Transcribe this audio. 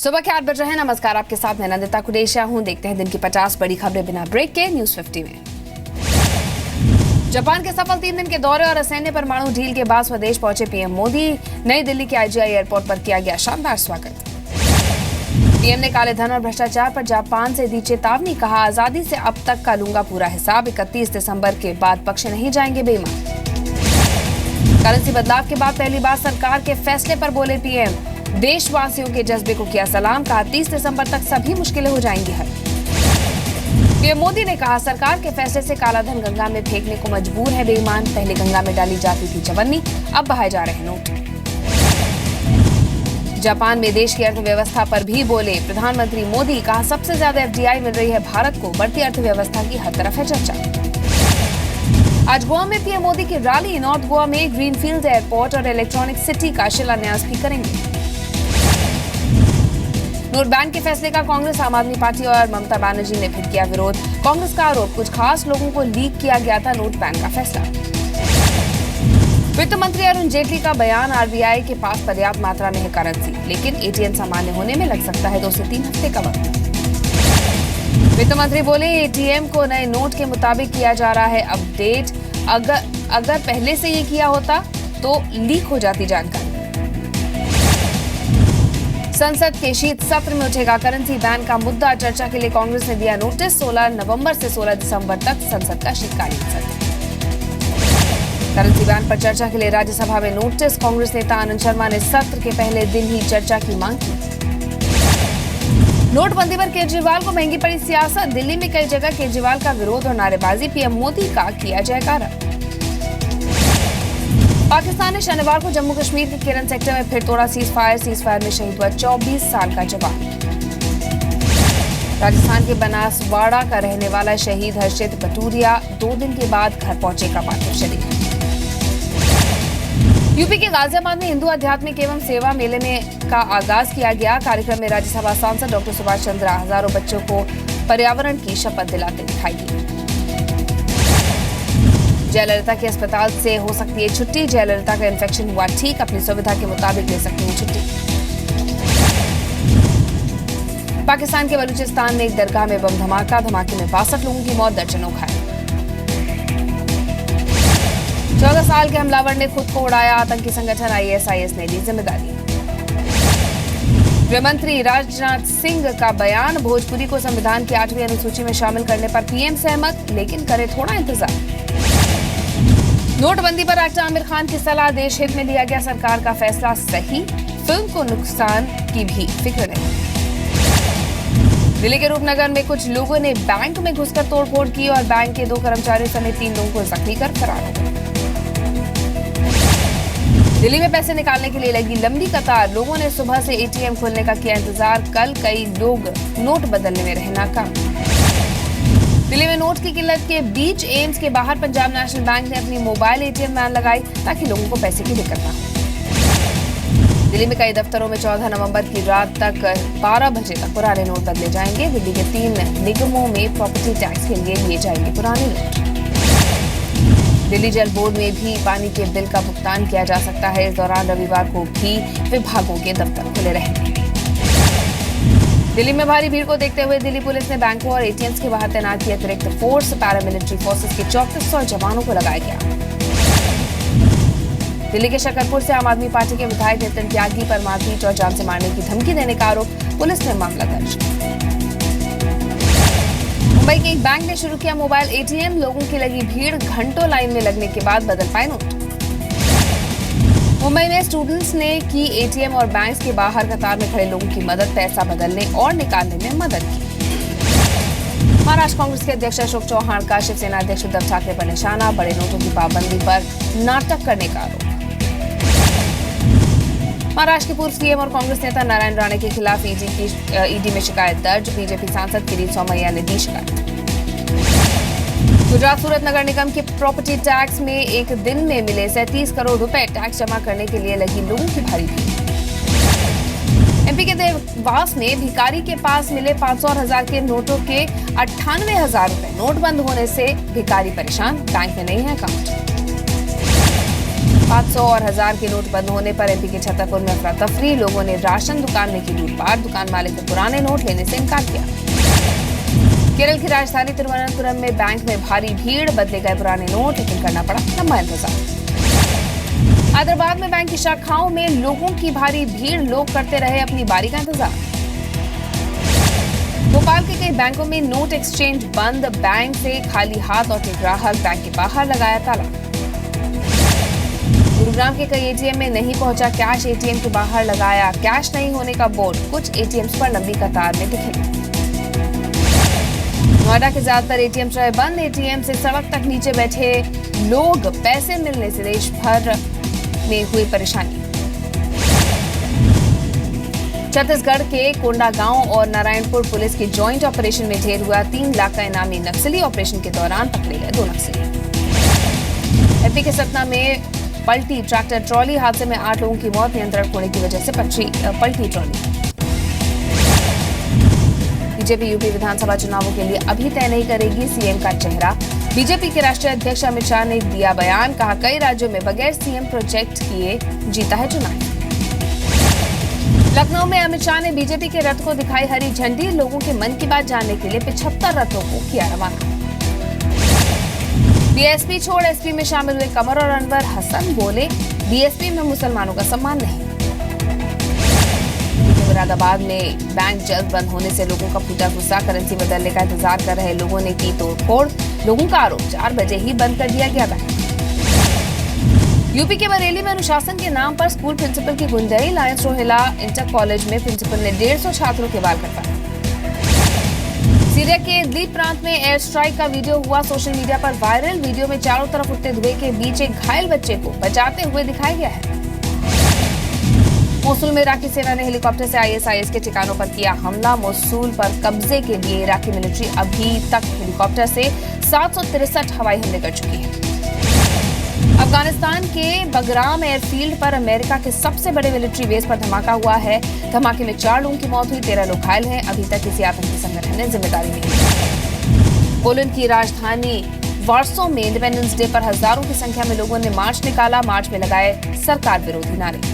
सुबह के 8 बज रहे हैं। नमस्कार, आपके साथ मैं नंदिता कुरेशिया हूं। देखते हैं दिन की 50 बड़ी खबरें बिना ब्रेक के न्यूज 50 में। जापान के सफल 3 दिन के दौरे और असैन्य परमाणु डील के बाद स्वदेश पहुंचे पीएम मोदी। नई दिल्ली के IGI एयरपोर्ट पर किया गया शानदार स्वागत। पीएम ने काले धन और भ्रष्टाचार पर जापान से दी चेतावनी। कहा, आजादी से अब तक का लूंगा पूरा हिसाब। 31 दिसंबर के बाद बख्शे नहीं जाएंगे बेईमान। करेंसी बदलाव के बाद पहली बार सरकार के फैसले पर बोले पीएम। देशवासियों के जज्बे को किया सलाम। कहा, 30 दिसंबर तक सभी मुश्किलें हो जाएंगी हल। पीएम मोदी ने कहा, सरकार के फैसले से कालाधन गंगा में फेंकने को मजबूर है बेईमान। पहले गंगा में डाली जाती थी चवन्नी, अब बहाए जा रहे नोट। जापान में देश की अर्थव्यवस्था पर भी बोले प्रधानमंत्री मोदी। कहा, सबसे ज्यादा FDI मिल रही है भारत को। बढ़ती अर्थव्यवस्था की हर तरफ है चर्चा। आज गोवा में पीएम मोदी की रैली। नॉर्थ गोवा में ग्रीनफील्ड एयरपोर्ट और इलेक्ट्रॉनिक सिटी का शिलान्यास भी करेंगे। नोट बैन के फैसले का कांग्रेस, आम आदमी पार्टी और ममता बनर्जी ने फिर किया विरोध। कांग्रेस का आरोप, कुछ खास लोगों को लीक किया गया था नोट बैन का फैसला। वित्त मंत्री अरुण जेटली का बयान। RBI के पास पर्याप्त मात्रा में है करेंसी, लेकिन ATM सामान्य होने में लग सकता है 2 से 3 हफ्ते का वक्त। वित्त मंत्री बोले, ATM को नए नोट के मुताबिक किया जा रहा है अपडेट। अगर पहले से ये किया होता तो लीक हो जाती जानकारी। संसद के शीत सत्र में उठेगा करेंसी बैन का मुद्दा। चर्चा के लिए कांग्रेस ने दिया नोटिस। 16 नवंबर से 16 दिसंबर तक संसद का शीतकालीन सत्र। करेंसी बैन पर चर्चा के लिए राज्यसभा में नोटिस। कांग्रेस नेता आनंद शर्मा ने सत्र के पहले दिन ही चर्चा की मांग की। नोटबंदी पर केजरीवाल को महंगी पड़ी सियासत। दिल्ली में कई जगह केजरीवाल का विरोध और नारेबाजी। पीएम मोदी का किया जयकारा। पाकिस्तान ने शनिवार को जम्मू कश्मीर के केरन सेक्टर में फिर तोड़ा सीजफायर में शहीद हुआ 24 साल का जवान। राजस्थान के बनासवाड़ा का रहने वाला शहीद हर्षित बटूरिया 2 दिन के बाद घर पहुंचेगा पार्थिव शरीर। यूपी के गाजियाबाद में हिंदू आध्यात्मिक एवं सेवा मेले का आगाज किया गया। कार्यक्रम में राज्यसभा सांसद डॉक्टर सुभाष चंद्र हजारों बच्चों को पर्यावरण की शपथ दिलाते दिखाई दिए। जयललिता के अस्पताल से हो सकती है छुट्टी। जयललिता का इन्फेक्शन हुआ ठीक, अपनी सुविधा के मुताबिक ले सकती है छुट्टी। पाकिस्तान के बलूचिस्तान में एक दरगाह में बम धमाका। धमाके में 62 लोगों की मौत, दर्जनों घायल। 14 साल के हमलावर ने खुद को उड़ाया। आतंकी संगठन ISIS ने ली जिम्मेदारी। गृहमंत्री राजनाथ सिंह का बयान। भोजपुरी को संविधान की 8वीं अनुसूची में शामिल करने पर पीएम सहमत, लेकिन करे थोड़ा इंतजार। नोटबंदी पर एक्टर आमिर खान की सलाह। देश हित में लिया गया सरकार का फैसला सही। फिल्म को नुकसान की भी फिक्र नहीं। दिल्ली के रूपनगर में कुछ लोगों ने बैंक में घुसकर तोड़फोड़ की और बैंक के 2 कर्मचारियों समेत 3 लोगों को जख्मी कर फरार हो गए। दिल्ली में पैसे निकालने के लिए लगी लंबी कतार। लोगों ने सुबह से ATM खोलने का किया इंतजार। कल कई लोग नोट बदलने में रहे नाकाम। दिल्ली में नोट की किल्लत के बीच एम्स के बाहर पंजाब नेशनल बैंक ने अपनी मोबाइल ATM वैन लगाई ताकि लोगों को पैसे की दिक्कत ना हो। दिल्ली में कई दफ्तरों में 14 नवंबर की रात तक 12 बजे तक पुराने नोट बदले जाएंगे। दिल्ली के 3 निगमों में प्रॉपर्टी टैक्स के लिए लिए जाएंगे पुराने नोट। दिल्ली जल बोर्ड में भी पानी के बिल का भुगतान किया जा सकता है। इस दौरान रविवार को भी विभागों के दफ्तर खुले रहेंगे। दिल्ली में भारी भीड़ को देखते हुए दिल्ली पुलिस ने बैंकों और ATMs के बाहर तैनात की अतिरिक्त फोर्स। पैरामिलिट्री फोर्सेस के 3400 जवानों को लगाया गया। दिल्ली के शकरपुर से आम आदमी पार्टी के विधायक नितिन त्यागी पर मारपीट और जान से मारने की धमकी देने का आरोप। पुलिस ने मामला दर्ज। मुंबई के एक बैंक ने शुरू किया मोबाइल ATM। लोगों की लगी भीड़। घंटों लाइन में लगने के बाद बदल पाए नोट। मुंबई में स्टूडेंट्स ने की ATM और बैंक के बाहर कतार में खड़े लोगों की मदद। पैसा बदलने और निकालने में मदद की। महाराष्ट्र कांग्रेस के अध्यक्ष अशोक चौहान का शिवसेना अध्यक्ष उद्धव ठाकरे पर निशाना। बड़े नोटों की पाबंदी पर नाटक करने का आरोप। महाराष्ट्र के पूर्व CM और कांग्रेस नेता नारायण राणे के खिलाफ ईडी में शिकायत दर्ज। बीजेपी सांसद किरीट सोमैया ने दी शिकायत। गुजरात सूरत नगर निगम के प्रॉपर्टी टैक्स में एक दिन में मिले 37 करोड़ रुपए। टैक्स जमा करने के लिए लगी लोगों की भारी भीड़। MP के देवास में भिखारी के पास मिले 500 और 1000 के नोटों के 98,000 रुपए। नोट बंद होने से भिखारी परेशान। बैंक में नहीं है अकाउंट। 500 और 1000 के नोट बंद होने पर एमपी के छतरपुर में अफरा तफरी। लोगों ने राशन दुकान में की लूटपाट। दुकान मालिक ने पुराने नोट लेने से इनकार किया। केरल की राजधानी तिरुवनंतपुरम में बैंक में भारी भीड़। बदले गए पुराने नोट, लेकिन करना पड़ा लंबा इंतजार। हैदराबाद में बैंक की शाखाओं में लोगों की भारी भीड़। लोग करते रहे अपनी बारी का इंतजार। भोपाल के कई बैंकों में नोट एक्सचेंज बंद। बैंक से खाली हाथ लौटे ग्राहक। बैंक के बाहर लगाया ताला। गुरुग्राम के कई एटीएम में नहीं पहुंचा कैश। एटीएम के बाहर लगाया कैश नहीं होने का बोर्ड। कुछ एटीएम्स पर लंबी कतार में दिखे। नोएडा के ज्यादातर एटीएम रहे बंद। एटीएम से सड़क तक नीचे बैठे लोग। पैसे मिलने से देश भर में हुई परेशानी। छत्तीसगढ़ के कोंडागांव और नारायणपुर पुलिस के जॉइंट ऑपरेशन में ढेर हुआ 3 लाख का इनामी नक्सली। ऑपरेशन के दौरान पकड़े गए 2 नक्सली। एमपी के सतना में पलटी ट्रैक्टर ट्रॉली। हादसे में 8 लोगों की मौत। नियंत्रण खोने की वजह से पलटी ट्रॉली। बीजेपी यूपी विधानसभा चुनावों के लिए अभी तय नहीं करेगी सीएम का चेहरा। बीजेपी के राष्ट्रीय अध्यक्ष अमित शाह ने दिया बयान। कहा, कई राज्यों में बगैर सीएम प्रोजेक्ट किए जीता है चुनाव। लखनऊ में अमित शाह ने बीजेपी के रथ को दिखाई हरी झंडी। लोगों के मन की बात जानने के लिए 75 रथों को किया रवाना। बीएसपी छोड़ एसपी में शामिल हुए कमर और अनवर हसन। बोले, बीएसपी में मुसलमानों का सम्मान नहीं। मुरादाबाद में बैंक जल्द बंद होने से लोगों का फूटा गुस्सा। करेंसी बदलने का इंतजार कर रहे लोगों ने की तोड़फोड़। लोगों का आरोप 4 बजे ही बंद कर दिया गया बैंक। यूपी के बरेली में अनुशासन के नाम पर स्कूल प्रिंसिपल की गुंडई। लायंस रोहिला इंटर कॉलेज में प्रिंसिपल ने 150 छात्रों के बाल कटवाए। सीरिया के इदलिब प्रांत में एयर स्ट्राइक का वीडियो हुआ सोशल मीडिया पर वायरल। वीडियो में चारों तरफ उठते धुएं के बीच एक घायल बच्चे को बचाते हुए दिखाया गया है। मोसुल में इराकी सेना ने हेलीकॉप्टर से आईएसआईएस के ठिकानों पर किया हमला। मोसुल पर कब्जे के लिए इराकी मिलिट्री अभी तक हेलीकॉप्टर से 763 हवाई हमले कर चुकी है। अफगानिस्तान के बगराम एयरफील्ड पर अमेरिका के सबसे बड़े मिलिट्री बेस पर धमाका हुआ है। धमाके में 4 लोगों की मौत हुई, 13 लोग घायल हैं। अभी तक किसी आतंकी संगठन ने जिम्मेदारी नहीं ली। पोलैंड की राजधानी वार्सो में इंडिपेंडेंस डे पर हजारों की संख्या में लोगों ने मार्च निकाला। मार्च में लगाए सरकार विरोधी नारे।